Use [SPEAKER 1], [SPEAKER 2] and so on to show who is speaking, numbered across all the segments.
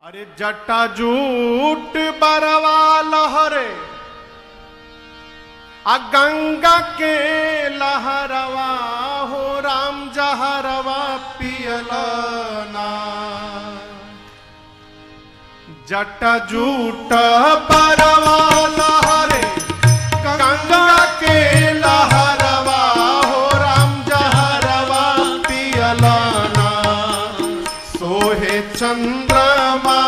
[SPEAKER 1] अरे जटा जूट बरवा लहरे आ गंगा के लहरवा हो राम जहरवा पियलना। जटा जूट बरवा लहरे गंगा के लहरवा हो राम जहरवा पियलना। सोहे चंद्रमा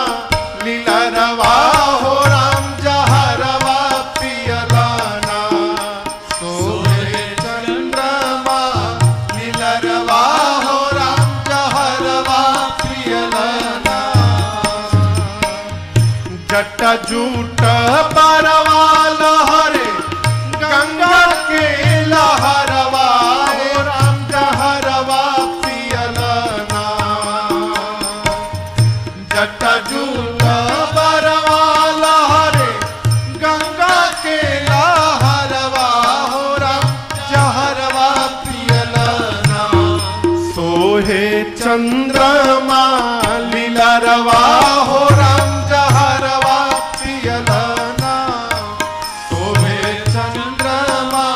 [SPEAKER 1] लीलरवा हो राम जहरवा पियलना। सोहे चंद्रमा लीलरवा हो राम जहरवा पियलना। जटा जूट बरवा लहरे गंगा के लहरवा हो राम जहरवा पियलना। जटा जूट बरवा लहरे गंगा के लहरवा हो राम जहरवा पियलना। सोहे चंद्रमा लीलरवा हो राम जहरवा पियलना। सोहे चंद्रमा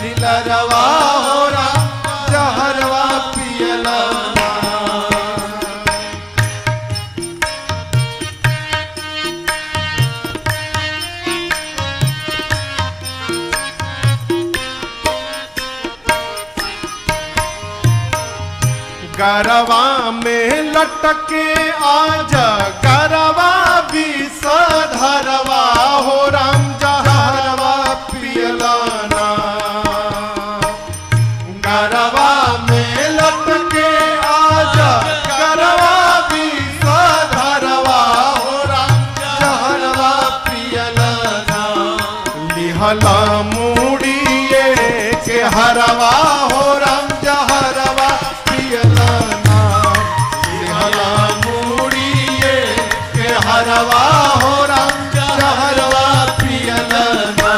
[SPEAKER 1] लीलरवा हो राम जहरवा पियलना। गरवा में लटके आज गरवा विषधरवा हो राम जहरवा पियलना। गरवा में लटके आज गरवा विषधरवा हो राम जहरवा पियलना। लिहला मुड़िए के हरवा हो राम जहरवा पियलना। लिहला मुड़िए के हरवा हो राम जहरवा पियलना।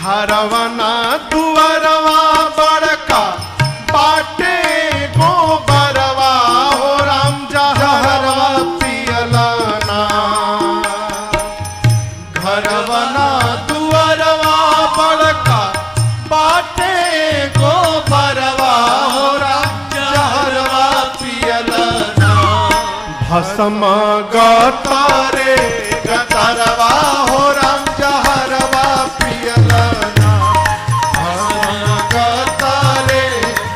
[SPEAKER 1] घरवना दुअरवा बड़का बाटे गोबरवा हो राम जहरवा पियलना। घरवना दुअरवा बड़का बाटे गोबरवा हो राम जहरवा पियलना। भस्म गतरे गतरवा हो राम जहरवा पियलना। भस्म गतरे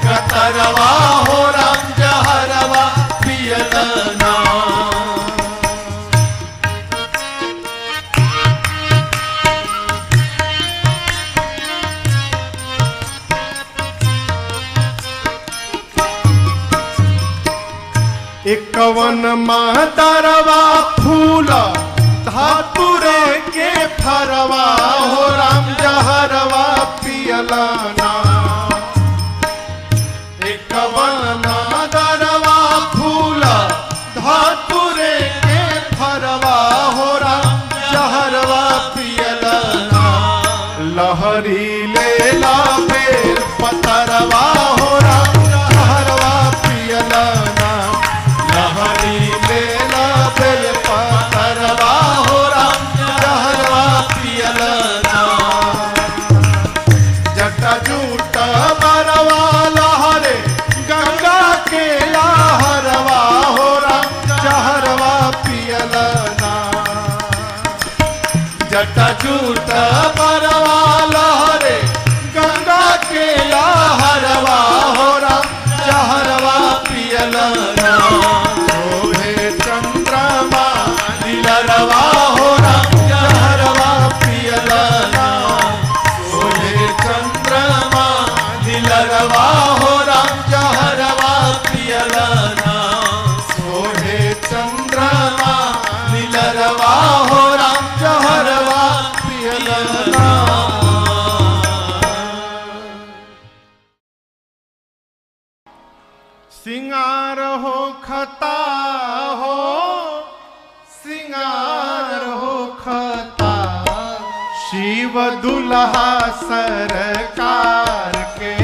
[SPEAKER 1] गतरवा हो राम जहरवा पियलना। एकवन मातरवा फूल धातुरे के फरवा हो राम जहरवा पियलना। एकवन मातरवा फूल धातुरे के फरवा हो राम जहरवा पियलना। लहरी लेला बेल पतरवा हो राम जहरवा पियलना। लहरी लेला बेल पतरवा हो राम जहरवा पियलना। जटा जूट बरवा लहरे गंगा के लहरवा हो राम जहरवा पियलना। जटा जूट बरवा लहरे गंगा के लहरवा हो राम जहरवा पियलना। सोहे चंद्रमा लीलरवा हो राम जहरवा पियलना। सोहे चंद्रमा लीलरवा हो राम जहरवा पियलना। सोहे चंद्रमा लीलरवा हो राम जहरवा पियलना। शिव दुल्हा सरकार के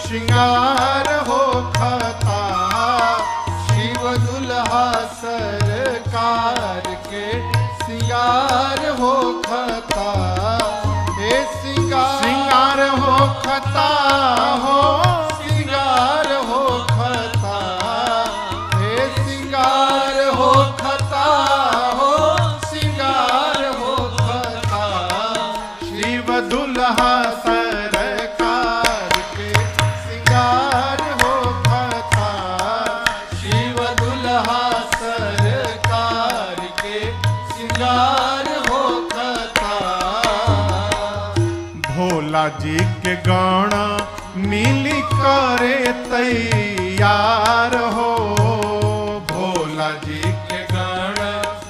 [SPEAKER 1] श्रृंगार हो खता। शिव दुल्हा सरकार के श्रृंगार हो खता। हे श्रृंगार हो खता हो, श्रृंगार हो खता। हे श्रृंगार हो खता हो, श्रृंगार हो खता। शिव दुल्हा सरकार के श्रृंगार हो खता। शिव दुल्हा सरकार के श्रृंगार हो खता। भोला जी के गण मिली करे तैयार हो। भोला जी के गण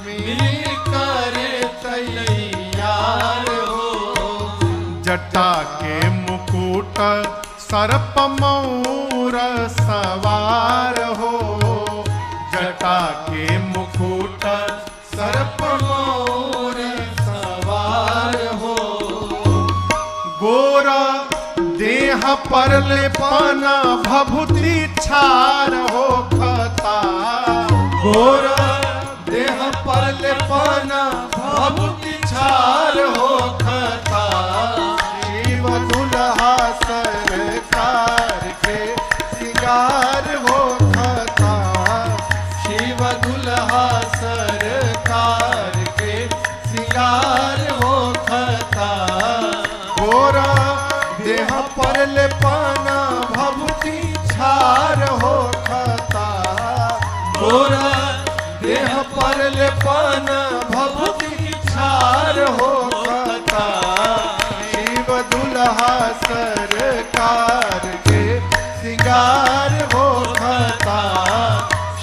[SPEAKER 1] मिली करे तैयार हो। जटा के मुकुट सर्प मौर सवार हो। जटा के मुकुट सर्प मौर सवार हो। गोरा देह पर लेपना भभूति छार हो खता। गोरा देह पर लेपना भभूति छार हो खता। शिव दुल्हा सरकार के श्रृंगार हो खता। शिव दुल्हा सरकार के श्रृंगार हो खता। गोरा देह पर लेपना भभूति छार हो खता। गोरा देह पर लेपना भभूति छार हो खता। शिव दुल्हा सरकार के श्रृंगार हो खता।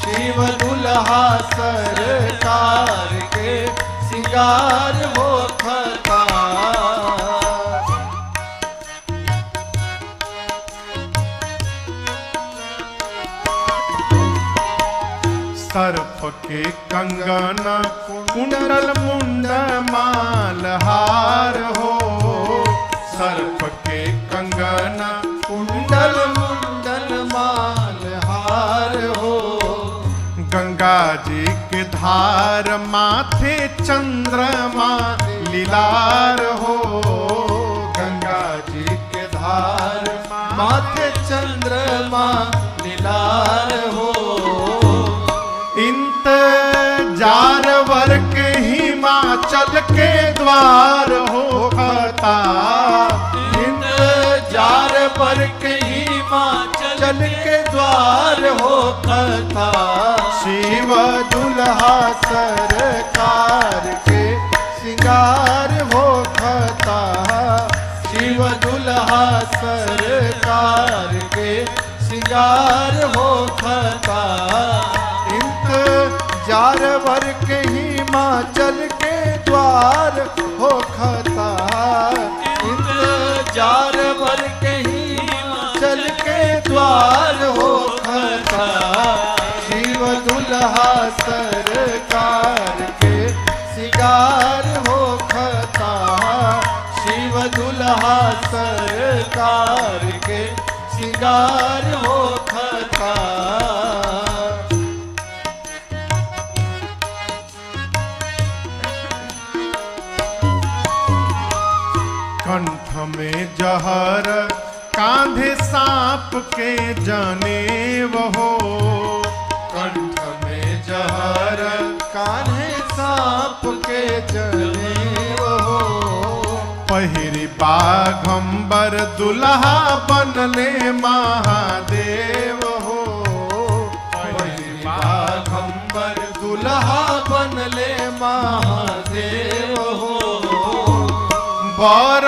[SPEAKER 1] शिव दुल्हा सरकार के श्रृंगार हो खता। सर्प के कंगन कुंडल मुंड मालहार हो। सर्प के कंगन कुंडल मुंडल मालहार हो। गंगा जी के धार माथे चंद्रमा लीलार हो। गंगा जी के धार माथे चंद्रमा लीलार हो। इंतजार वर्ग हिमाचल के द्वार हो खता। इंतजार वर्ग हिमाचल के द्वार हो खता। शिव दुल्हा सरकार के श्रृंगार हो खता। शिव दुल्हा सरकार के श्रृंगार हो खता। इंतजार वर्ग हिमाचल के द्वार हो खता। इंतजार वर्ग हिमाचल के द्वार हो खता। शिव दुल्हा सरकार के श्रृंगार हो खता। शिव दुल्हा सरकार के श्रृंगार हो खता। कंठ में जहर कांधे सांप के जनेव हो। कंठ में जहर कान्हे सांप के जनेव हो। पहिरी बाघंबर दुल्हा बनले महादेव हो। पहिरी बाघंबर दुल्हा बनले महादेव हो। बर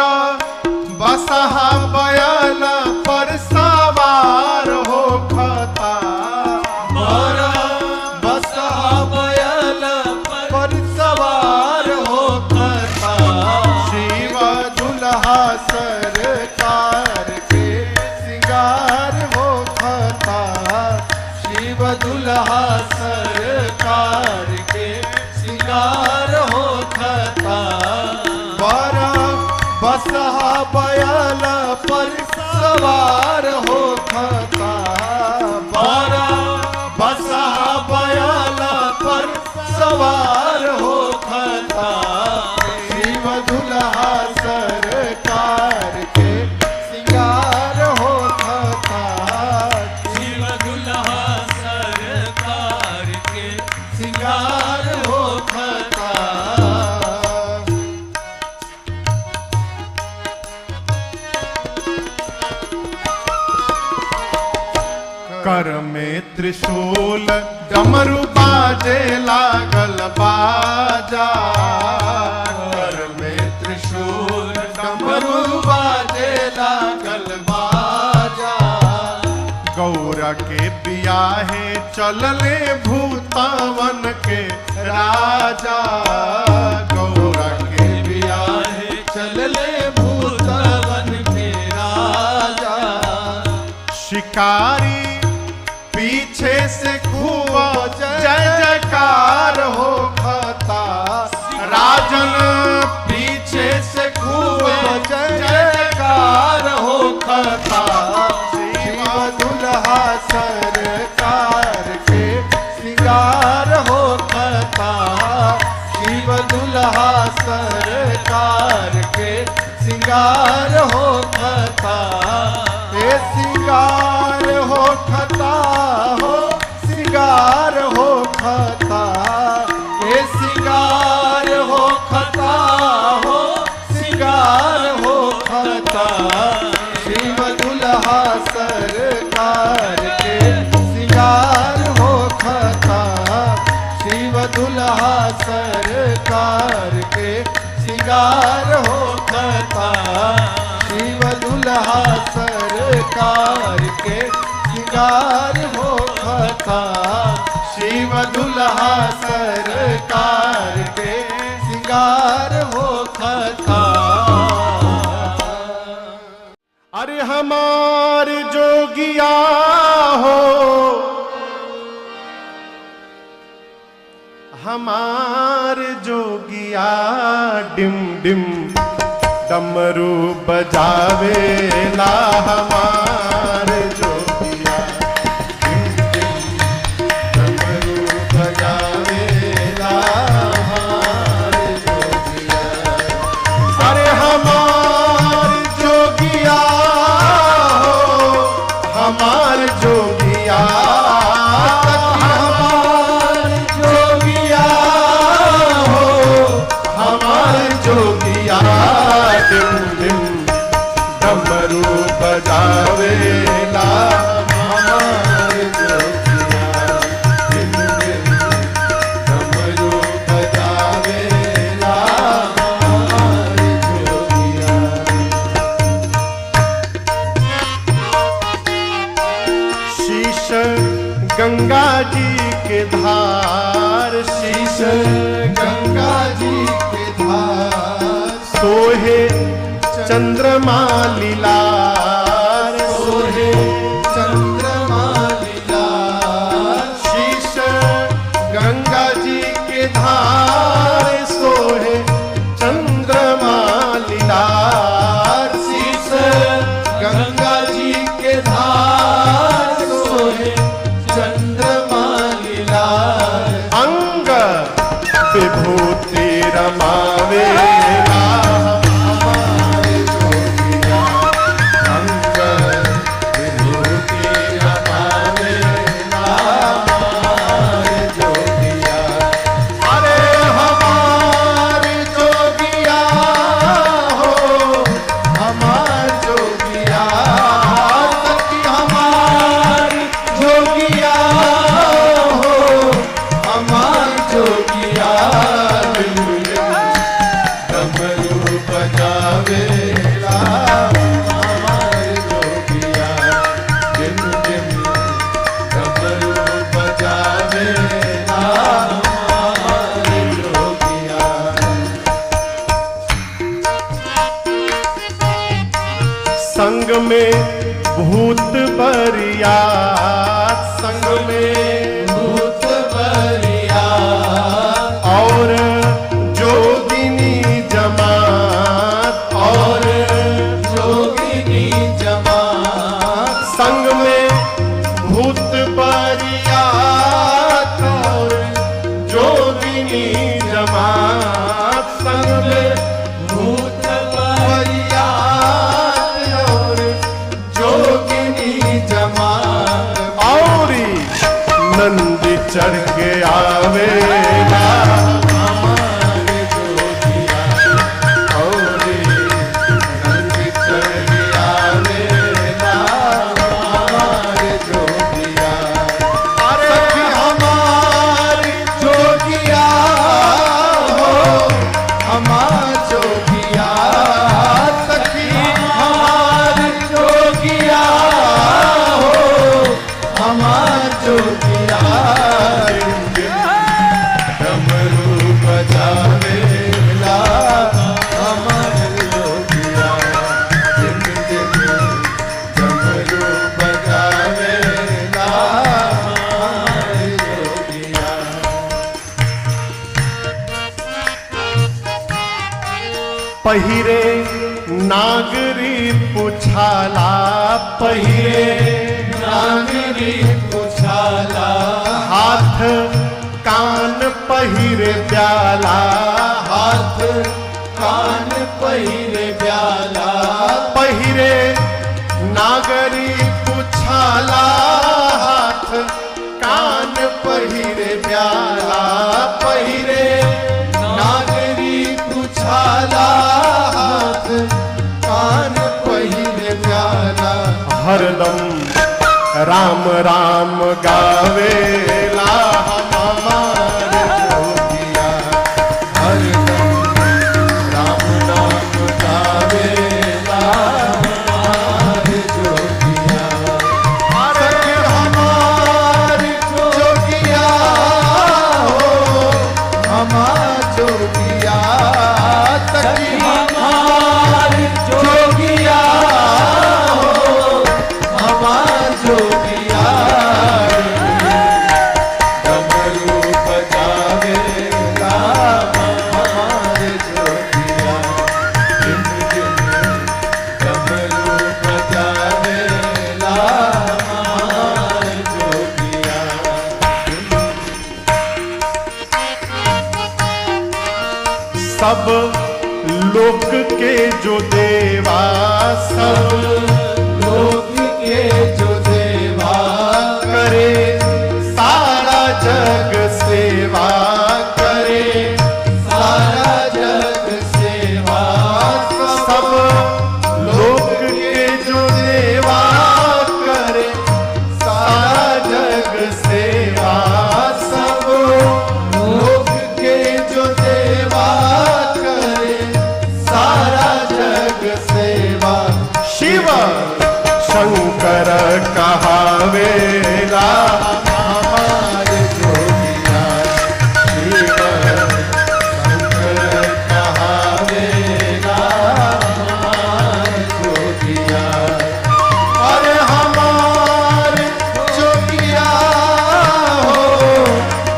[SPEAKER 1] बसहा बैल पर सवार हो खता। बर बसहा बैल पर सवार हो खता। शिव दुल्हा सरकार के श्रृंगार हो खता। शिव दुल्हा सरकार के श्रृंगार हो खता। बर
[SPEAKER 2] सवार हो खता, बारा बसा बयाला पर सवार हो खता, शिव दुल्हा सरकार के सिंगार हो खता,
[SPEAKER 3] शिव दुल्हा सरकार के
[SPEAKER 2] सिंगार हो खता।
[SPEAKER 1] कर में त्रिशूल डमरू बाजे लागल बाजा, कर में त्रिशूल डमरू बाजे लागल बाजा, गौरा के बियाहे चलले भूतावन के राजा, गौरा के बियाहे
[SPEAKER 2] चलले भूतावन के राजा,
[SPEAKER 1] शिकारी पीछे से खूब जय जयकार हो खता, राजन पीछे से खूब जय जयकार हो खता, शिव दुल्हा सरकार के सिंगार हो खता, शिव दुल्हा सरकार के सिंगार हो खता, हे सिंगार हो खता हो, सिंगार हो खता, हे सिंगार हो खता हो, सिंगार हो खता, शिव दुल्हा सरकार के सिंगार हो खता, शिव दुल्हा सरकार के सिंगार हो खता, शिव दुल्हा सरकार के सिंगार हो खता, शिव दुल्हा सरकार के सिंगार हो खता। अरे हमार जोगिया हो, हमार जोगिया डिम डिम डमरू बजावेला, हमार जोगिया डिम डिम डमरू बजावेला, हमार जोगिया। अरे हमार जोगिया हो, हमार जोगिया, हमार जोगिया हो, हमार जोगिया डिम डिम डमरू बजावेला, हमार जोगिया डिम डिम डमरू बजावेला, हमार जोगिया। शीश गंगा जी के धार, शीश गंगा जी के धार, सोहे चंद्रमा लीलार, सोहे चंद्रमा लीलार, शीश गंगा जी के धार, सोहे चंद्रमा लीलार, शीश गंगा जी के धार, सोहे चंद्रमा लीलार, अंग विभूति रमावेला, हमार जोगिया, अंग विभूति रमावेला, हमार जोगिया। अरे हमार जोगिया हो, हमार जोगिया, सखी हमार जोगिया हो, हमार जोगिया, डमरू बजावेला, हमार जोगिया डिम डिम डमरू बजावेला, हमार जोगिया। संग में भूत बरियात, संग में भूत बरियात, और जोगिनी जमात, और जोगिनी जमात, पहिरे नागरी पुछाला, पहिरे
[SPEAKER 2] नागरी पुछाला,
[SPEAKER 1] हाथ कान पहिरे ब्याला,
[SPEAKER 2] हाथ कान पहिरे ब्याला,
[SPEAKER 1] पहिरे नागरी पुछाला, हाथ कान पहिरे ब्याला,
[SPEAKER 2] पहिरे नागरी पुछाला, हाथ कान पहिरे ब्याला,
[SPEAKER 1] हरदम राम राम गावेला हमार जोगिया,
[SPEAKER 2] हरदम राम नाम गावेला हमार जोगिया, सखी हमार जोगिया हो, हमार जोगिया, सखी हमार जोगिया हो, हमार जोगिया, डमरू बजावेला हमार जोगिया, झिम झिम डमरू बजावेला हमार जोगिया,
[SPEAKER 1] सब लोक के जो देवा, सब
[SPEAKER 2] लोक के जो देवा,
[SPEAKER 1] करे सारा जग सेवा, करे
[SPEAKER 2] सारा जग सेवा,
[SPEAKER 1] सब लोक के जो देवा, करे सारा जग सेवा,
[SPEAKER 2] सब लोक के जो देवा, करे सारा जग सेवा,
[SPEAKER 1] शिव शंकर कहावेला
[SPEAKER 2] हमार जोगिया, शिव शंकर कहावेला हमार जोगिया, अरे हमार जोगिया हो,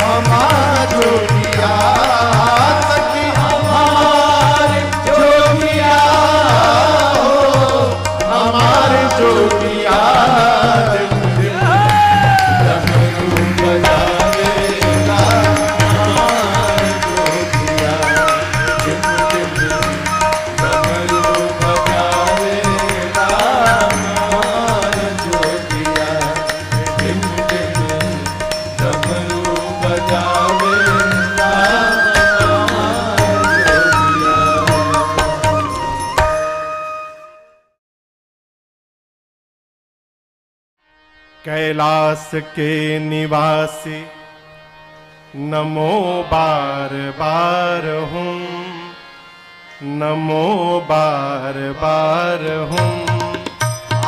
[SPEAKER 2] हमार जोगिया, सखी हमार जोगिया हो,
[SPEAKER 1] हमार जोगिया,
[SPEAKER 2] डमरू बजावेला हमार जोगिया, झिम झिम डमरू बजावेला हमार जोगिया, झिम झिम डमरू बजावेला हमार जोगिया।
[SPEAKER 1] कैलाश के निवासी नमो बार बार हूँ, नमो बार बार हूँ,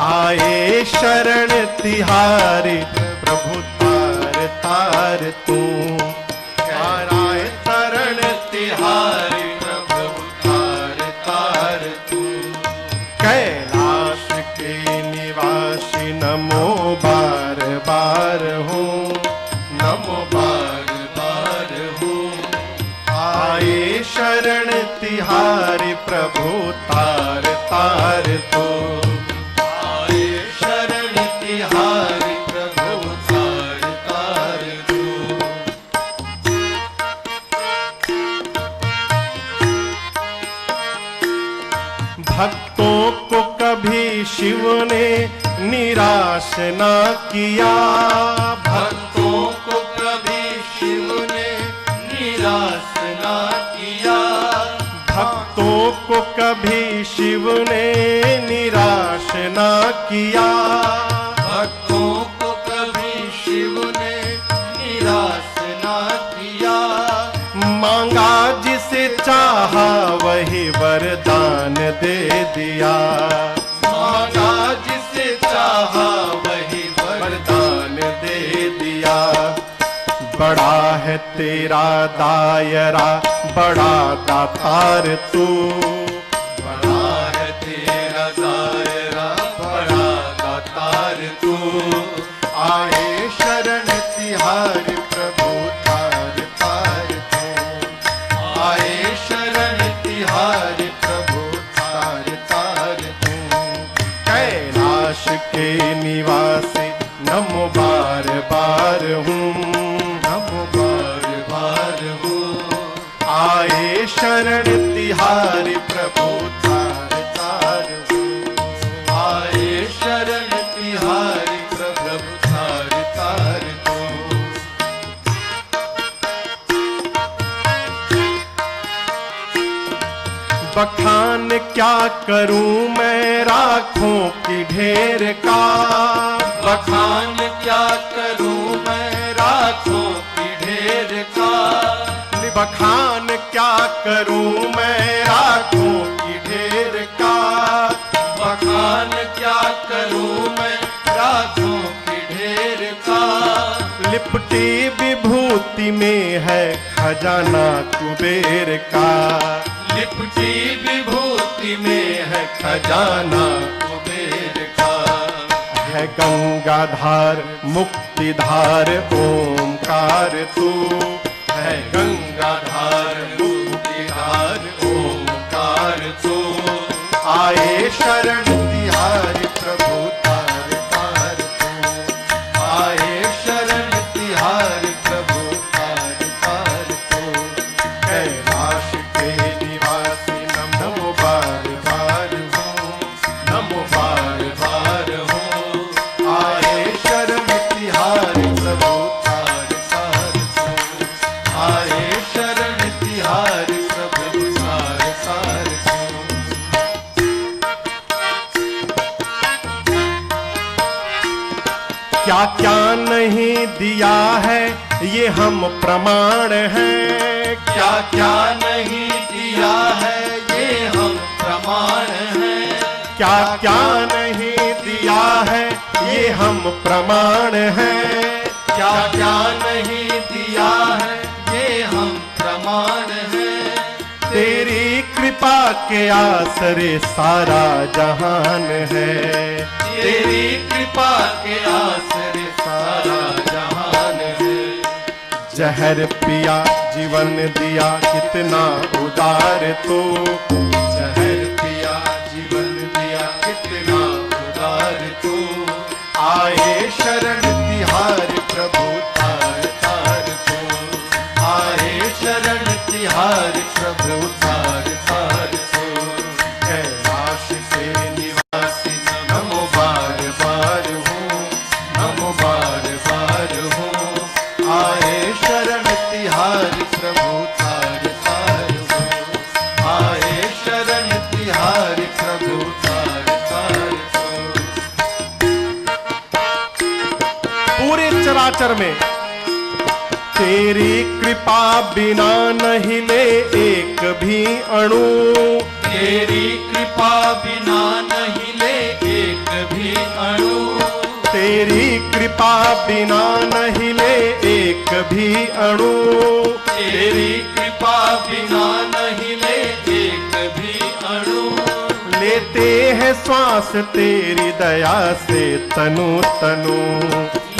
[SPEAKER 1] आए शरण तिहारी प्रभु तार तार तू, आए शरण तिहारी प्रभु तार तार तू, कैलाश के निवासी नमो बार बार हूँ, नमो बार बार हूँ, आए शरण तिहारी प्रभु तार तार तू, आए शरण तिहारी प्रभु तार तार तू। भक्तों को कभी शिव ने निराश ना किया,
[SPEAKER 2] भक्तों को कभी शिव ने निराश ना किया,
[SPEAKER 1] भक्तों को कभी शिव ने निराश ना किया,
[SPEAKER 2] भक्तों को कभी शिव ने निराश ना किया,
[SPEAKER 1] मांगा जिसे चाहा वही वरदान दे दिया,
[SPEAKER 2] मांगा जिसे चाहा वही
[SPEAKER 1] वरदान दे दिया। बड़ा है तेरा दायरा, बड़ा दातार तू,
[SPEAKER 2] बड़ा है तेरा दायरा, बड़ा दातार तू,
[SPEAKER 1] आए शरण तिहारी प्रभु तार तार तू,
[SPEAKER 2] आए शरण तिहारी प्रभु
[SPEAKER 1] के निवासी नमो बार बार हूँ,
[SPEAKER 2] नमो बार बार हूँ।
[SPEAKER 1] आए शरण तिहारी प्रभु तार तार हूँ,
[SPEAKER 2] आए शरण तिहारी प्रभु तार तार हूँ।
[SPEAKER 1] बखान क्या करूं मैं राखों की ढेर का,
[SPEAKER 2] बखान क्या करूं मैं राखों की ढेर का,
[SPEAKER 1] बखान क्या करूं मैं राखों की ढेर का,
[SPEAKER 2] बखान क्या करूं मैं राखों की ढेर का।
[SPEAKER 1] लिपटी विभूति में है खजाना कुबेर का,
[SPEAKER 2] लिपटी विभूति में है खजाना कुबेर का।
[SPEAKER 1] है गंगाधार मुक्तिधार ओमकार तू,
[SPEAKER 2] है गंगाधार मुक्तिधार ओमकार तू।
[SPEAKER 1] आए शरण तिहारी प्रभु तार तार तू,
[SPEAKER 2] आए शरण तिहारी प्रभु तार तार तू।
[SPEAKER 1] कैलाश के निवासी नमो बार बार हूँ,
[SPEAKER 2] नमो बार बार हूँ।
[SPEAKER 1] आए शरण तिहारी प्रभु
[SPEAKER 2] तार तार तू। आए शरण तिहारी प्रभु तार तार तू।
[SPEAKER 1] क्या क्या नहीं दिया है ये हम प्रमाण हैं,
[SPEAKER 2] क्या क्या नहीं दिया है ये हम प्रमाण हैं।
[SPEAKER 1] क्या क्या नहीं दिया है ये हम प्रमाण हैं,
[SPEAKER 2] क्या क्या नहीं दिया है ये हम प्रमाण हैं।
[SPEAKER 1] तेरी कृपा के आसरे सारा जहान है,
[SPEAKER 2] तेरी कृपा के आसरे सारा जहान है।
[SPEAKER 1] जहर पिया जीवन दिया कितना उदार तू,
[SPEAKER 2] जहर पिया जीवन दिया कितना उदार तू।
[SPEAKER 1] आए शरण तिहारी प्रभु तार तार तू,
[SPEAKER 2] आए शरण तिहारी प्रभु तार तार तू।
[SPEAKER 1] कैलाश के
[SPEAKER 2] निवासी नमो बार बार हूँ, नमो बार बार हूँ। आए शरण तिहारी प्रभु तार तार हूँ। आए शरण तिहारी प्रभु तार तार हूँ।
[SPEAKER 1] पूरे चराचर में तेरी कृपा बिना न हिले एक भी अणु,
[SPEAKER 2] तेरी कृपा बिना नहीं ले एक भी अणु।
[SPEAKER 1] तेरी कृपा बिना न हिले एक भी अणु,
[SPEAKER 2] तेरी कृपा बिना नहीं ले एक भी अणु।
[SPEAKER 1] लेते हैं श्वास तेरी दया से तनु तनु,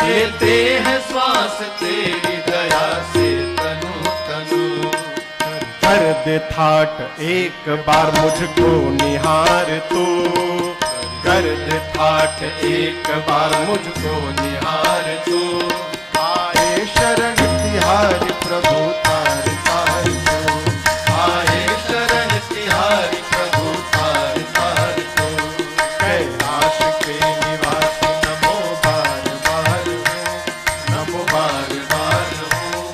[SPEAKER 2] लेते हैं श्वास तेरी दया से तनु तनु।
[SPEAKER 1] कर दे ठाट एक बार मुझको निहार तू,
[SPEAKER 2] कर दे ठाठ एक बार मुझको निहार तू।
[SPEAKER 1] आए शरण तिहारी प्रभु तार तार तू,
[SPEAKER 2] आए शरण तिहारी प्रभु तार तार तू।
[SPEAKER 1] कैलाश के निवासी नमो बार बार हूँ,
[SPEAKER 2] नमो बार बार हूँ।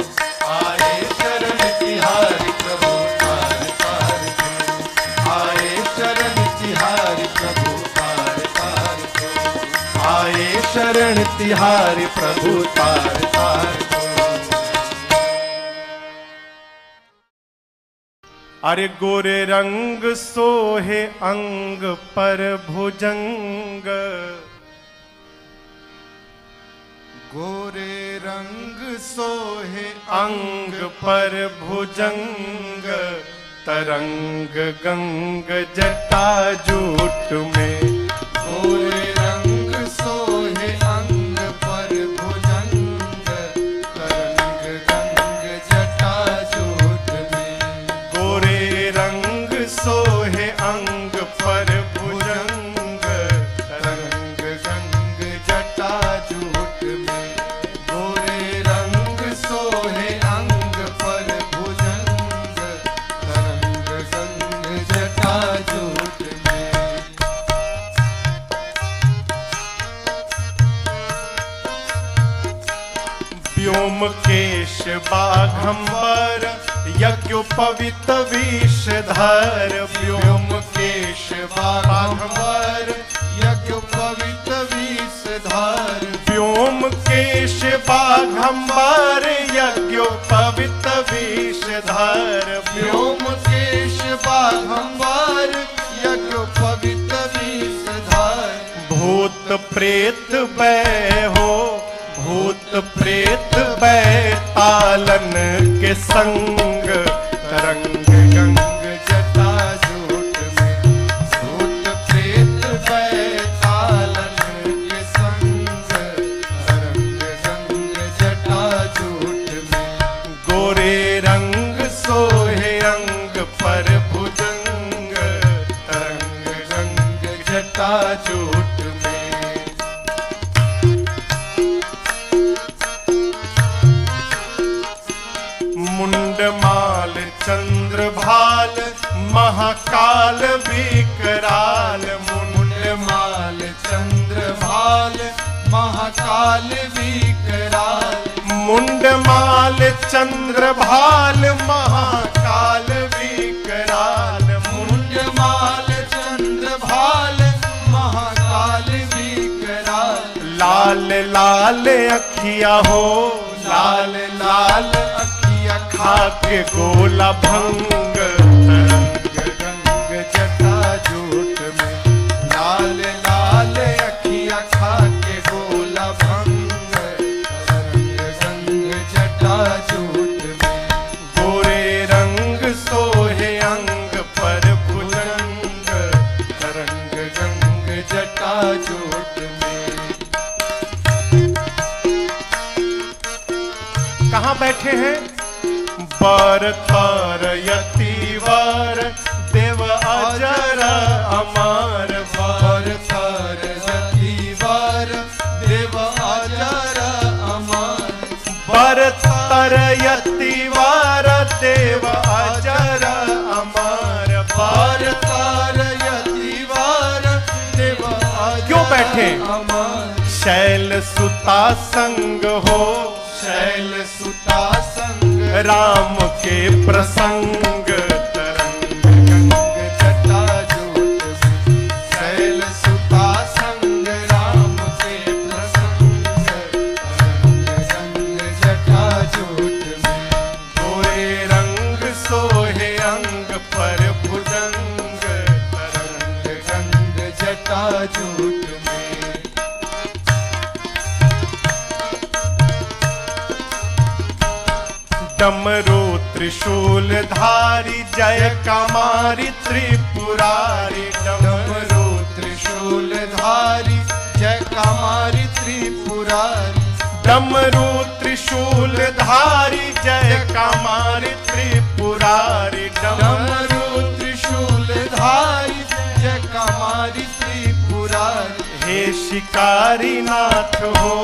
[SPEAKER 2] आए शरण तिहारी प्रभु तार तार तू। आए शरण तिहारी प्रभु तार तार तू।
[SPEAKER 1] आए शरण तिहारी प्रभु तार तार तू। अरे गोरे रंग सोहे अंग पर भुजंग,
[SPEAKER 2] गोरे रंग सोहे
[SPEAKER 1] अंग पर भुजंग, तरंग गंग जटा जूट में,
[SPEAKER 2] गोरे रंग सोहे अंग पर भुजंग, तरंग गंग जटा जूट में।
[SPEAKER 1] गोरे रंग सोहे अंग पर भुजंग, तरंग गंग व्योमकेश बाघंबर यज्ञोपवीत विषधर।
[SPEAKER 2] व्योमकेश बाघंबर यज्ञोपवीत विषधर।
[SPEAKER 1] व्योमकेश बाघंबर यज्ञोपवीत विषधर।
[SPEAKER 2] व्योमकेश बाघंबर यज्ञोपवीत विषधर।
[SPEAKER 1] भूत प्रेत वै हो, भूत प्रेत बैतालन के संग तरंग गंग
[SPEAKER 2] जटा जूट में। भूत प्रेत बैतालन के संग तरंग गंग जटा जूट में।
[SPEAKER 1] गोरे रंग सोहे अंग पर भुजंग तरंग गंग
[SPEAKER 2] जटा जूट में।
[SPEAKER 1] मुंडमाल चंद्रभाल महाकाल विकराल।
[SPEAKER 2] मुंडमाल चंद्रभाल महाकाल विकराल।
[SPEAKER 1] मुंडमाल चंद्रभाल महाकाल विकराल।
[SPEAKER 2] मुंडमाल चंद्रभाल महाकाल विकराल।
[SPEAKER 1] लाल लाल अखिया हो,
[SPEAKER 2] लाल लाल अखिया
[SPEAKER 1] खाके गोला भंग
[SPEAKER 2] तरंग गंग जटा जूट में। लाल लाल अखिया खाके गोला भंग तरंग गंग जटा जूट में।
[SPEAKER 1] गोरे रंग सोहे अंग पर भुजंग
[SPEAKER 2] तरंग गंग जटा जूट में।
[SPEAKER 1] कहाँ बैठे हैं? बर तर यतिवर देव अजर अमर।
[SPEAKER 2] बर तर यतिवर देव अजर अमर।
[SPEAKER 1] बर तर यतिवर देव अजर अमर।
[SPEAKER 2] बर तर यतिवर देव अजर
[SPEAKER 1] क्यों बैठे?
[SPEAKER 2] अमर।
[SPEAKER 1] शैल सुता संग हो,
[SPEAKER 2] शैल सुता संग
[SPEAKER 1] राम के प्रसंग
[SPEAKER 2] तरंग गंग जटा जूट में। शैल सुता संग राम के प्रसंग तरंग गंग जटा जूट में।
[SPEAKER 1] गोरे रंग सोहे अंग पर भुजंग
[SPEAKER 2] तरंग गंग जटा जूट में।
[SPEAKER 1] डमरू त्रिशूल धारी जय कमारी त्रिपुरारी।
[SPEAKER 2] डमरू त्रिशूल धारी जय कमारी त्रिपुरारी।
[SPEAKER 1] डमरू त्रिशूल धारी जय कमारी त्रिपुरारी।
[SPEAKER 2] डमरू त्रिशूल धारी जय कमारी त्रिपुरारी।
[SPEAKER 1] हे शिकारी नाथ हो,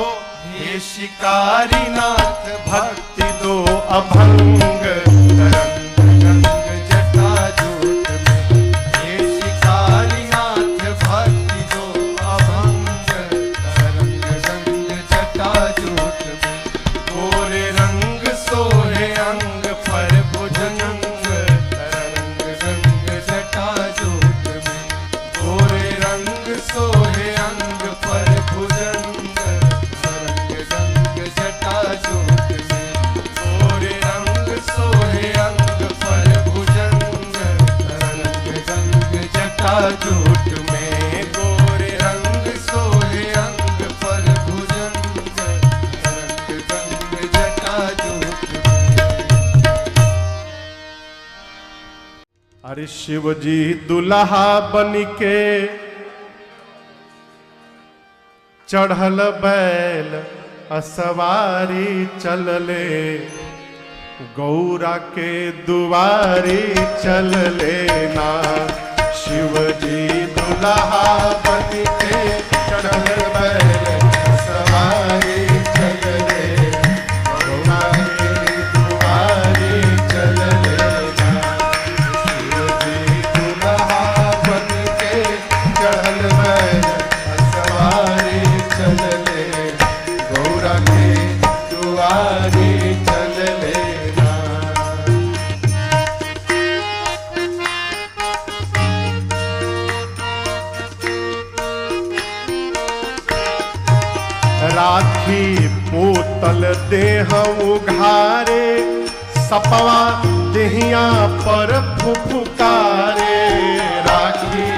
[SPEAKER 2] हे शिकारी नाथ
[SPEAKER 1] भक्ति दो अभंग
[SPEAKER 2] तरंग गंग जटा जूट में। हे शिकारी नाथ भक्ति दो अभंग तरंग गंग जटा जूट में।
[SPEAKER 1] गोरे रंग सोहे अंग पर भुजंग
[SPEAKER 2] तरंग गंग जटा जूट में।
[SPEAKER 1] गोरे रंग सोहे अंग पर भुजंग
[SPEAKER 2] तरंग गंग जटा जूट में।
[SPEAKER 1] गोरे रंग सोहे अंग पर भुजंग
[SPEAKER 2] तरंग गंग जटा जूट में।
[SPEAKER 1] गोरे रंग सोहे अंग
[SPEAKER 2] पर भुजंग तरंग गंग जटा जूट में।
[SPEAKER 1] अरे शिव जी दुल्हा बनिके चढ़ल बैल असवारी चलले। गौरा के दुआरी चलले ना। शिव जी दुल्हा बनिके चढ़ल बैल असवारी चलले। गौरा के दुआरी चलले ना। शिव जी दुल्हा बनके चढ़ल बैल असवारी चलले। गौरा के दुआरी राखी बोतल देह उघारे, सपवा देहिया पर फुफुकारे।
[SPEAKER 2] राखी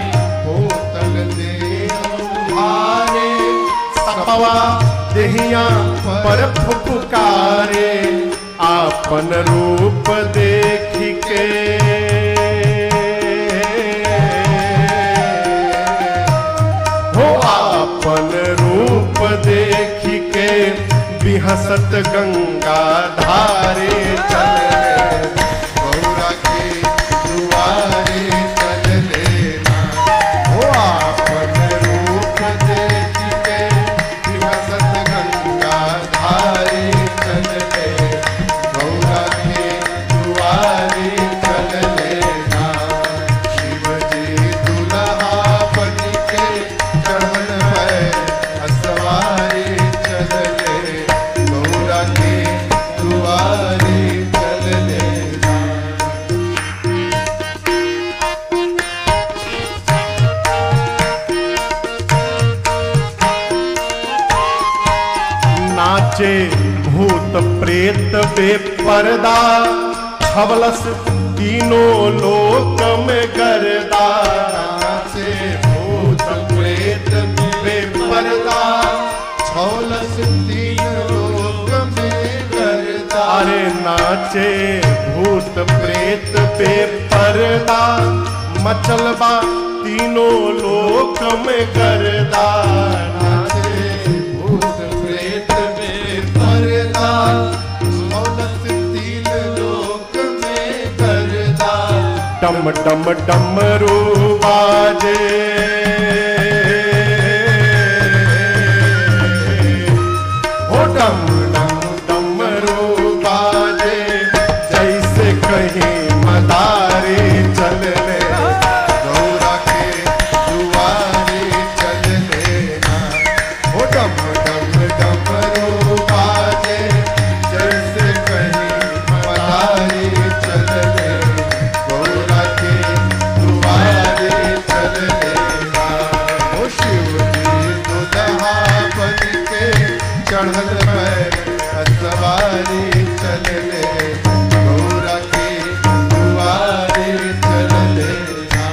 [SPEAKER 2] बोतल देह उघारे,
[SPEAKER 1] सपवा देहिया पर फुफुकारे। आपन रूप देख के हो, आपन रूप देख के बिहसत गंगा धारे चले।
[SPEAKER 2] गौरा के दुआरे चल लेना,
[SPEAKER 1] हो आपन
[SPEAKER 2] रूप देख के बिहसत गंगा धारे चल ले। गौरा के दुआरे चल लेना, शिव जी दुल्हा बन के चढ़न है असवारे चल ले। गौरा के दुआरे चल लेना।
[SPEAKER 1] नाचे भूत प्रेत बेपर्दा, छवलस तीनों लोक में गर्दा।
[SPEAKER 2] नाचे भूत प्रेत बेपर्दा, छौलस तीन लोक में गर्दा।
[SPEAKER 1] अरे नाचे भूत प्रेत बेपर्दा, मचलबा तीनों लोक में गर्दा।
[SPEAKER 2] नाचे भूत प्रेत बेपर्दा, छौलस तीन लोक में गर्दा।
[SPEAKER 1] डम डम डमरू बाजे, हो डम डम डमरू बाजे, जैसे कहीं मदारी चल ले।
[SPEAKER 2] गौरा के दुआरे चल लेना,
[SPEAKER 1] हो डम
[SPEAKER 2] डम डमरू बाजे, जैसे कहीं मदारी चल ले। गौरा के दुआरे चल लेना, ओ शिव जी दुल्हा बन के चढ़ल पैर असवारी चल ले। गौरा के दुआरे चल लेना।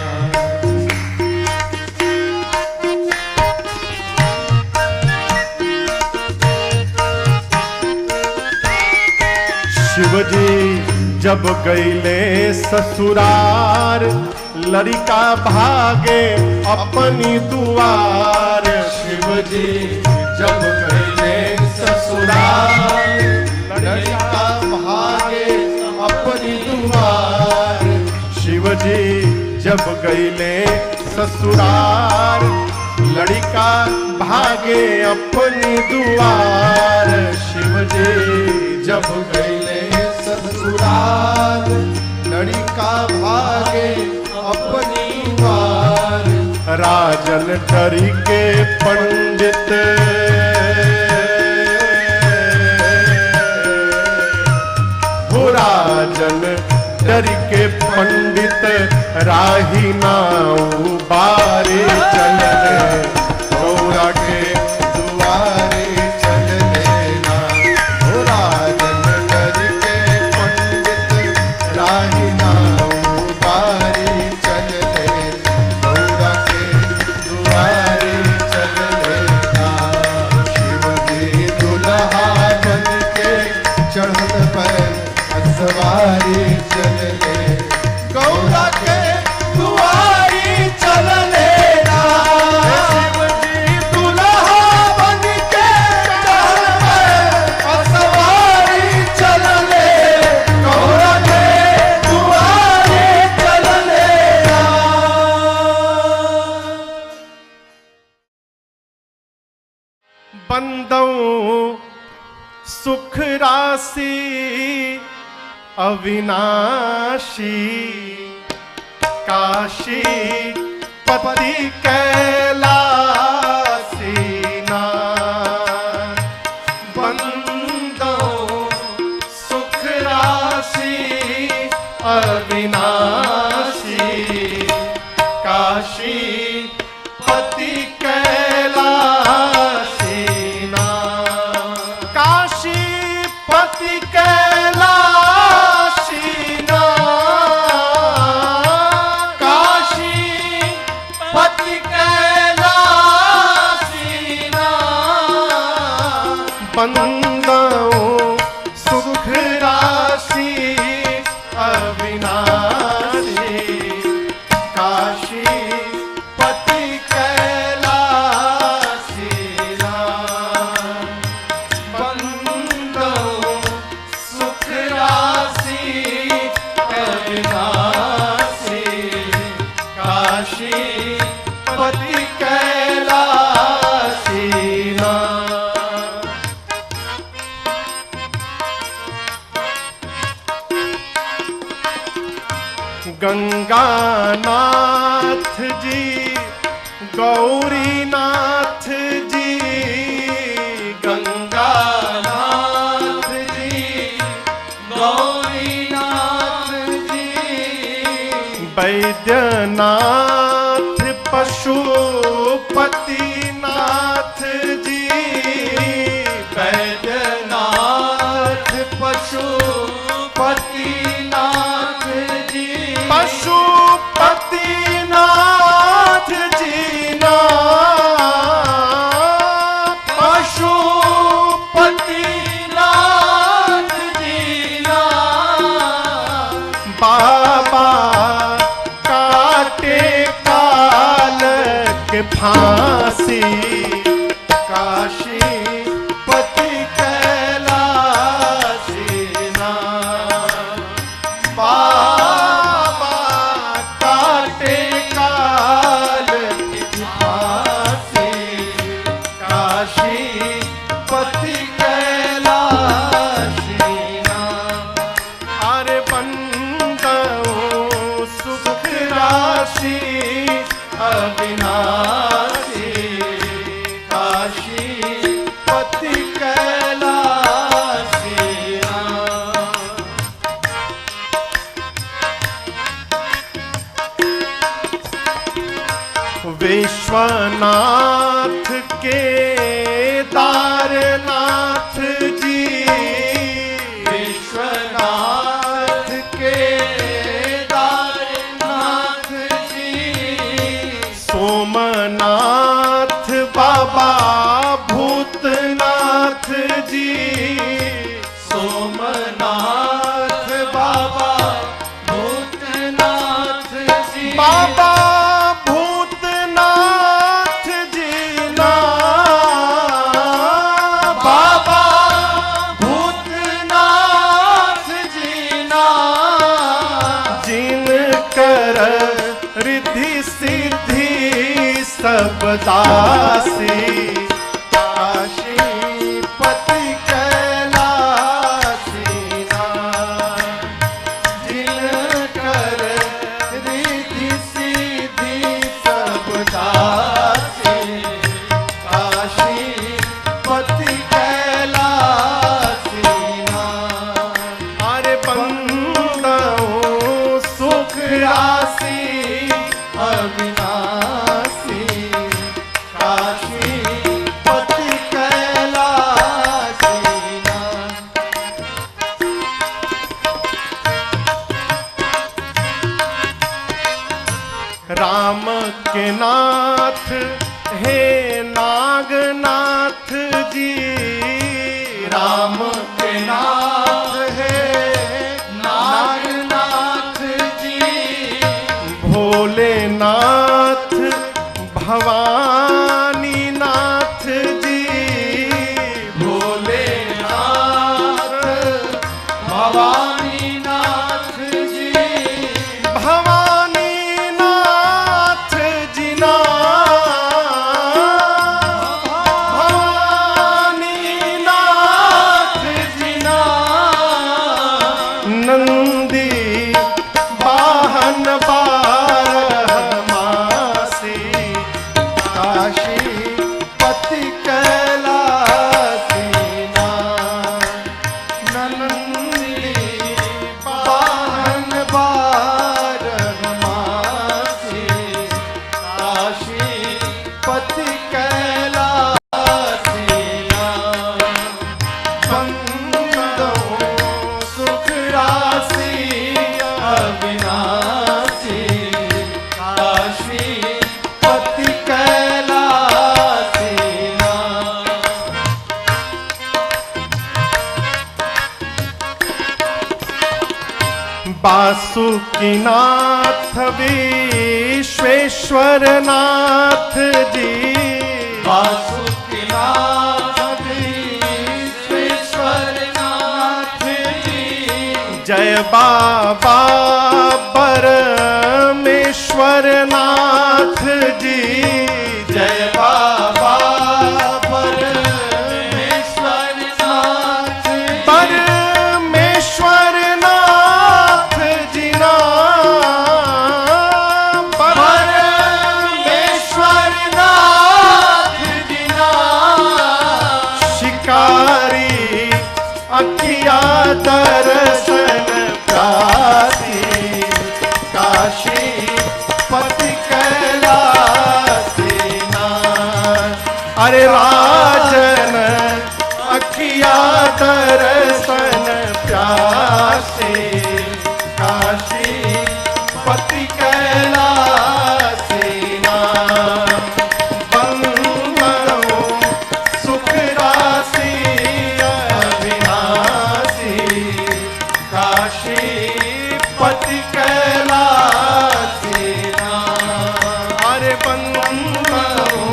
[SPEAKER 1] शिवजी जब गईले ससुरार, लड़का भागे अपनी दुआर।
[SPEAKER 2] शिवजी जब गए ससुराल, लड़का भागे अपनी दुआर।
[SPEAKER 1] शिवजी जब गईले ससुरार, लड़का भागे अपनी दुआर।
[SPEAKER 2] शिवजी जब गए ससुराल, लड़का भागे अपनी दुआर।
[SPEAKER 1] राजन डरी के पंडित, हो राजन डरी के पंडित, राही नाऊ बारे चले। गौरा के
[SPEAKER 2] दुआरे चल लेना, ओ राजन डर के पंडित, राही नाऊ बारी चल ले। गौरा के दुआरे चल लेना, शिव जी दुल्हा बन के चढ़ल पैर असवारी चल ले। गौरा के दुआरी चल लेना,
[SPEAKER 1] शिवजी
[SPEAKER 2] दुल्हा बन के चढ़ल पैर असवारी चल ले। गौरा के दुआरे चल लेना।
[SPEAKER 1] बंदों सुख राशि अविनाशी, काशी पति कैलासी नाथ। बंदों सुख राशि अविनाशी, काशी पति कैलासी नाथ। बंदाऊं सुख राशि अविनाशी, काशी
[SPEAKER 2] पति कैलासी राम। बंदो सुख राशि अविनाशी, काशी पति कैलासी राम।
[SPEAKER 1] गंगानाथ जी, गौरीनाथ जी,
[SPEAKER 2] गंगानाथ जी, गौरीनाथ जी,
[SPEAKER 1] वैद्यनाथ पशुपतिनाथ जी,
[SPEAKER 2] वैद्यनाथ पशुपतिनाथ जी,
[SPEAKER 1] पशुपतिनाथ जी ना,
[SPEAKER 2] पशुपतिनाथ जी ना।
[SPEAKER 1] बाबा काटे काल के फांसी,
[SPEAKER 2] काशी पति कैलासी नाम। बाबा काटे काल की फांसी, काशी पति कैलासी नाम।
[SPEAKER 1] अरे बंदाऊं सुख राशि
[SPEAKER 2] अविनाशी, काशी पति कैलासी राम।
[SPEAKER 1] विश्वनाथ केदारनाथ जी,
[SPEAKER 2] विश्वनाथ केदारनाथ जी,
[SPEAKER 1] सोमनाथ बाबा भूतनाथ जी,
[SPEAKER 2] सोमनाथ बाबा भूतनाथ जी,
[SPEAKER 1] बाबा भूतनाथ जी ना,
[SPEAKER 2] बाबा भूतनाथ जी ना।
[SPEAKER 1] जिनकर रिद्धि सिद्धि सब दासी,
[SPEAKER 2] काशी पति कैलासी नाम। जिनकर रिद्धि सिद्धि सब दासी, काशी पति कैलासी नाम।
[SPEAKER 1] अरे बंदाऊं सुख राशि
[SPEAKER 2] अविनाशी, काशी पति कैलासी नाम।
[SPEAKER 1] राम के नाथ हे नागनाथ जी,
[SPEAKER 2] राम के नाथ है नागनाथ जी,
[SPEAKER 1] भोलेनाथ भवानीनाथ जी,
[SPEAKER 2] भोलेनाथ भवानीनाथ जी,
[SPEAKER 1] भवानीनाथ जी ना,
[SPEAKER 2] भवानीनाथ जी ना।
[SPEAKER 1] नंदी वाहन बारह मासी, वासुकीनाथ विश्वेश्वर नाथ जी,
[SPEAKER 2] वासुकीनाथ विश्वेश्वर नाथ जी,
[SPEAKER 1] जय बाबा परमेश्वर नाथ जी,
[SPEAKER 2] जय बाबा परमेश्वर नाथ जी,
[SPEAKER 1] परमेश्वर नाथ जी नाम,
[SPEAKER 2] परमेश्वर नाथ जी नाम,
[SPEAKER 1] शिकारी अखिया दर्शन प्यासी, काशी पति कैलासी नाथ। अरे राजन अखिया दर्शन प्यासी, काशी पति कैलासी नाथ। बंदरो सुख राशि अविनाशी, काशी पति कैलासी नाथ। अरे बंदरो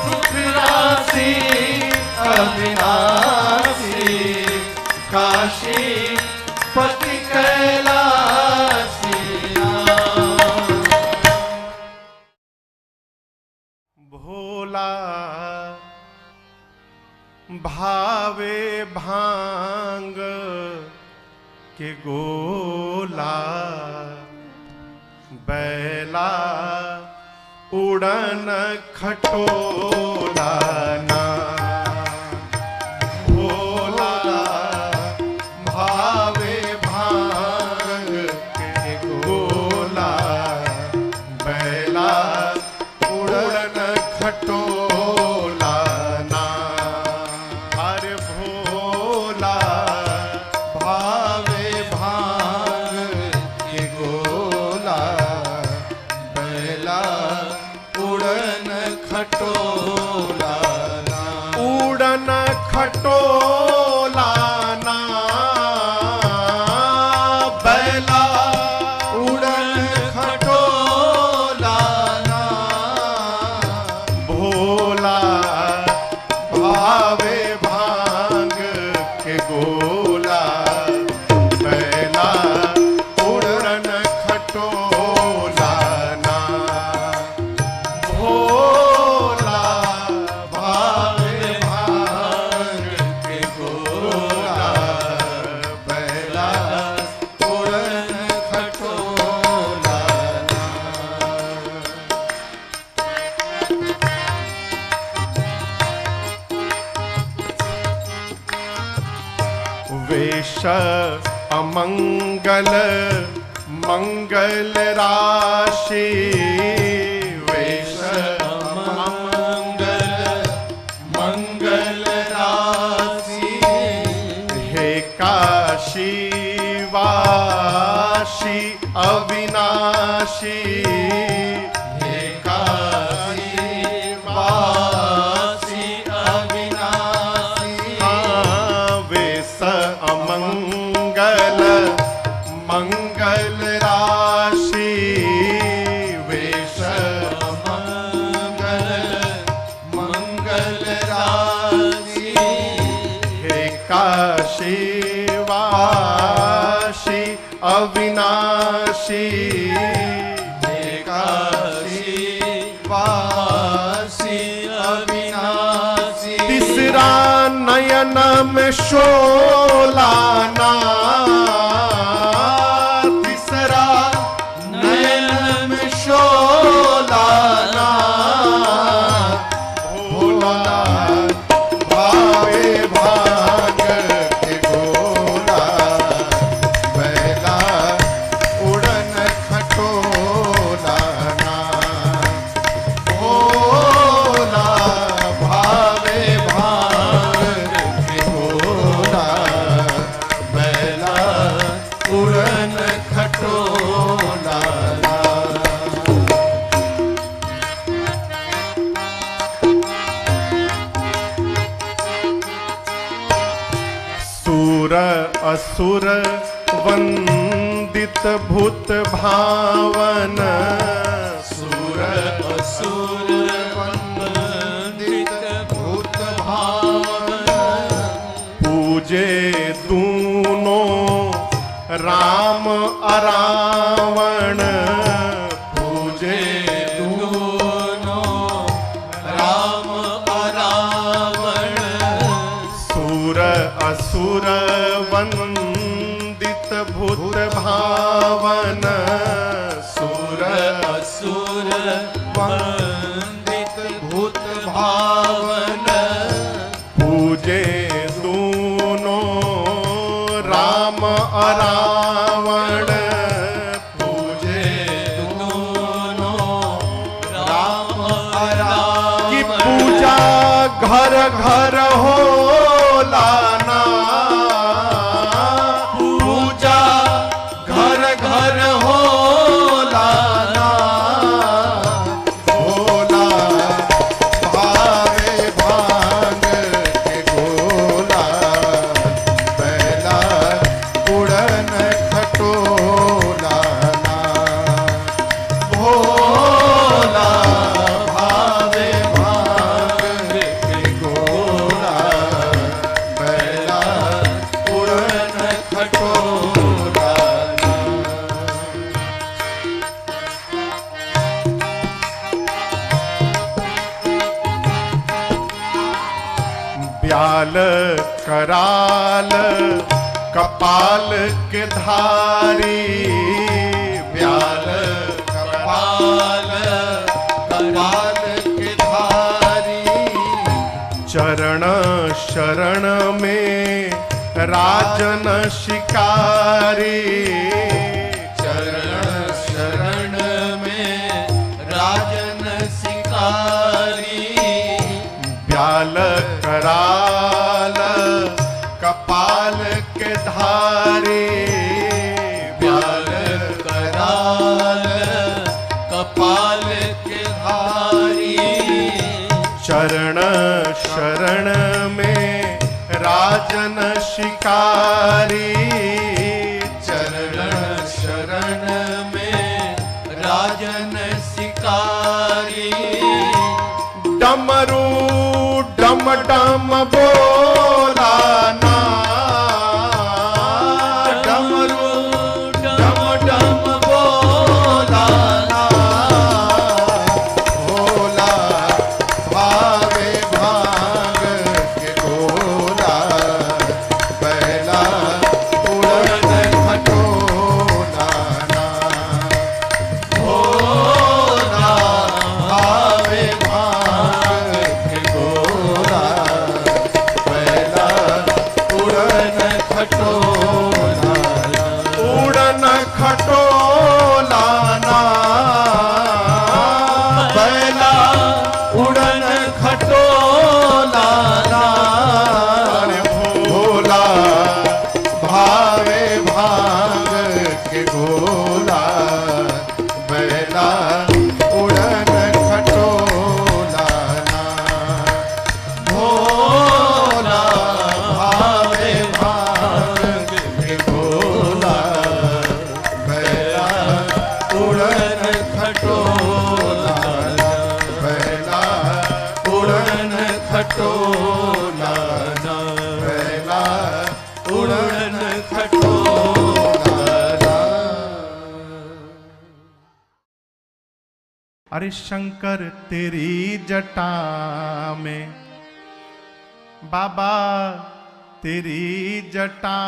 [SPEAKER 1] सुख राशि अविनाशी, काशी पति कैलासी नाथ। भोला भावे भांग के गोला, बैला उड़न खटोला ना। भोला भावे भांग के गोला, बैला उड़न खटोला ना। अरे भोला
[SPEAKER 2] भावे भांग के गोला, बैला उड़न खटोला ना,
[SPEAKER 1] उड़न खटोला ना, बैला
[SPEAKER 2] उड़न खटोला ना।
[SPEAKER 1] भोला भावे भांग के गोला, बैला उड़न खटोला ना। भोला
[SPEAKER 2] भावे भांग के गोला, बैला उड़न खटोला ना।
[SPEAKER 1] वेश अमंगल मंगल राशि, वेश
[SPEAKER 2] मंगल मंगल राशि,
[SPEAKER 1] हे काशी वासी अविनाशी,
[SPEAKER 2] हे काशी वासी अविनाशी,
[SPEAKER 1] वेश अमंगल मंगल राशि, वेश
[SPEAKER 2] मंगल मंगल राशि,
[SPEAKER 1] हे काशी वासी अविनाशी,
[SPEAKER 2] हे काशी वासी अविनाशी,
[SPEAKER 1] तीसरा नयन में शोलाना, तीसरा
[SPEAKER 2] नयन में शोलाना।
[SPEAKER 1] भोला भावे भांग के गोला, बैला उड़न खटोला ना। भोला
[SPEAKER 2] भावे भांग के गोला, बैला उड़न खटोला ना।
[SPEAKER 1] सूर असुर वंदित भूत भावन
[SPEAKER 2] सुर असुर वंदित भूत भावन
[SPEAKER 1] पूजे दूनों राम अरावण
[SPEAKER 2] पूजे दोनों राम अरावण
[SPEAKER 1] सुर असुर वंदित भूत भावन
[SPEAKER 2] सुर असुर वंदित भूत भावन
[SPEAKER 1] पूजे दूनों राम अरावण
[SPEAKER 2] पूजे दोनों राम अरावण
[SPEAKER 1] की पूजा घर घर हो लाना
[SPEAKER 2] पूजा घर घर हो लाना
[SPEAKER 1] भोला भावे भांग के गोला पहला उड़न खटोला
[SPEAKER 2] भोला भावे भांग के गोला
[SPEAKER 1] पहला
[SPEAKER 2] उड़न खटोला
[SPEAKER 1] ब्याल कराल कपाल के धारी ब्याल
[SPEAKER 2] कपाल कपाल के धारी
[SPEAKER 1] चरण शरण में राजन शिकारी
[SPEAKER 2] चरण शरण में राजन शिकारी
[SPEAKER 1] ब्याल कराल कपाल के धारी
[SPEAKER 2] ब्याल कराल कपाल के धारी
[SPEAKER 1] चरण शरण में राजन शिकारी
[SPEAKER 2] चरण शरण में राजन शिकारी
[SPEAKER 1] डमरू डम डम बोलाना
[SPEAKER 2] डमरू डम डम बोलाना
[SPEAKER 1] भोला भावे भांग के गोला पहला उड़न खटोला
[SPEAKER 2] भोला भावे भांग के गोला पहला उड़न खटोला
[SPEAKER 1] उड़न खटोला
[SPEAKER 2] पहला उड़न खटोला
[SPEAKER 1] भोला भावे भांग के गोला बैला उड़न खटोला
[SPEAKER 2] भोला भावे भांग के गोला
[SPEAKER 1] बैला
[SPEAKER 2] उड़न खटोला
[SPEAKER 1] बैला
[SPEAKER 2] उड़न खटोला
[SPEAKER 1] बैला
[SPEAKER 2] उड़न खटोला
[SPEAKER 1] अरे शंकर तेरी जटा में बाबा तेरी जटा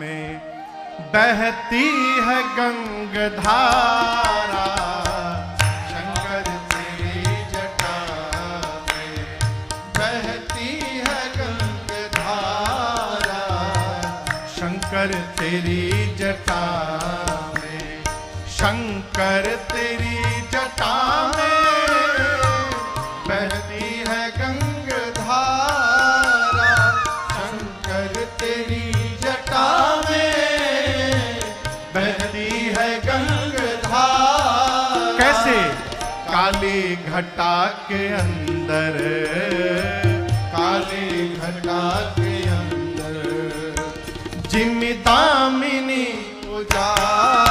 [SPEAKER 1] में बहती है गंगधारा शंकर तेरी जटा में बहती है गंगधारा शंकर तेरी जटा में शंकर तेरी जटा में बहती है गंगधारा शंकर तेरी जटा में बहती है गंगधारा कैसे काली घटा के अंदर काली घटा के अंदर जिम्मी दामिनी उजाला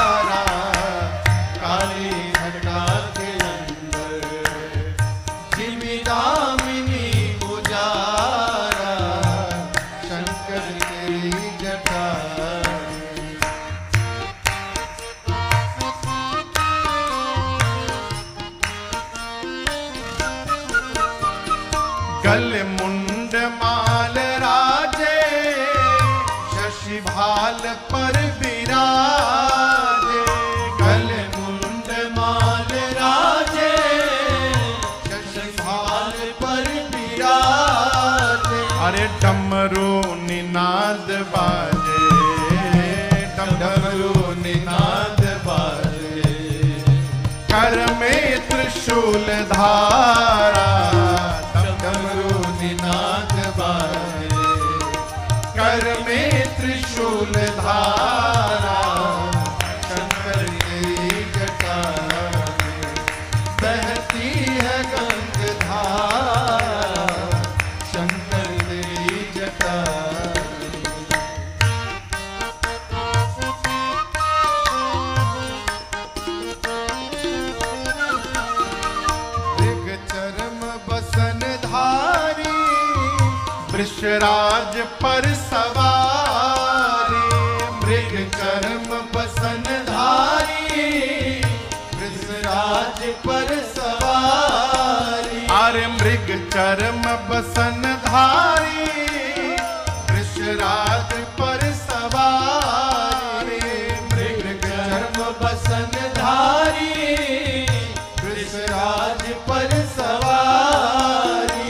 [SPEAKER 1] डमरू निनाद बाजे,
[SPEAKER 2] डमरू निनाद बाजे,
[SPEAKER 1] कर में त्रिशूल धारा,
[SPEAKER 2] डमरू निनाद बाजे,
[SPEAKER 1] कर में त्रिशूल धारा।
[SPEAKER 2] शंकर की जटा में बहती है गंगाधारा, शंकर की जटा में। मृग चरम बसन धारी,
[SPEAKER 1] वृषराज पर सवारी,
[SPEAKER 2] मृग चरम बसन धारी, वृषराज पर सवारी।
[SPEAKER 1] अरे मृग चरम बसन धारी, वृषराज पर सवारी,
[SPEAKER 2] मृग चरम बसन धारी, वृषराज पर सवारी।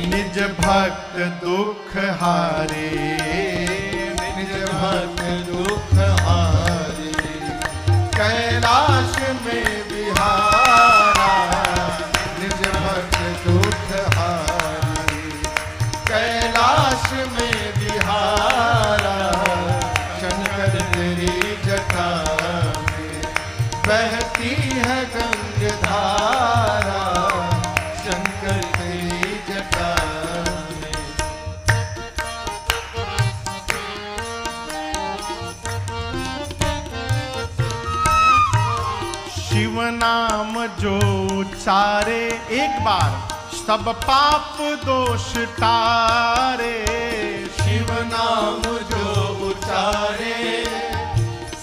[SPEAKER 1] निज भक्त दुख हारे,
[SPEAKER 2] निज भक्त दुख हारी, कैलाश में विहारा, निज भक्त दुख हारी, कैलाश में विहारा। शंकर तेरी जटा में बहती है गंगाधारा, शंकर तेरी जटा में।
[SPEAKER 1] शिव नाम जो उचारे, एक बार सब पाप दोष तारे।
[SPEAKER 2] शिव नाम जो उचारे,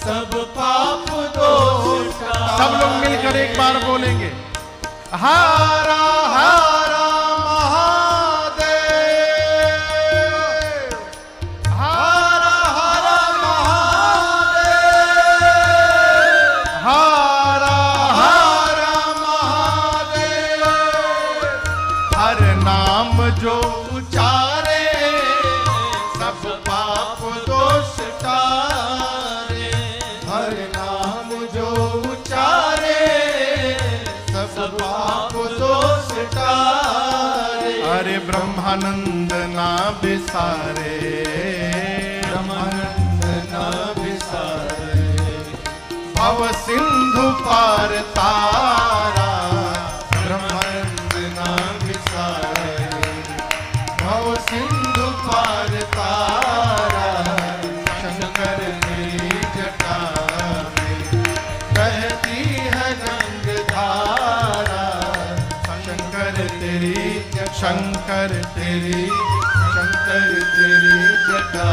[SPEAKER 2] सब पाप दोष तारे।
[SPEAKER 1] सब लोग मिलकर एक बार बोलेंगे, हारा हारा महादेव, हारा हारा महादेव, हारा हारा महादेव। हर नाम जो
[SPEAKER 2] उचारे, सब पाप दोष तारे। हर नाम जो उचारे, सब पाप दोष तारे।
[SPEAKER 1] अरे ब्रह्मानंद ना बिसारे,
[SPEAKER 2] ब्रह्मानंद न बिसारे।
[SPEAKER 1] भव सिंधु पार तारा,
[SPEAKER 2] ब्रह्मानंद न बिसारे। भव सिंधु पार तारा, शंकर तेरी जटा में बहती है गंगाधारा। शंकर तेरी
[SPEAKER 1] शंकर तेरी
[SPEAKER 2] शंकर तेरी जटा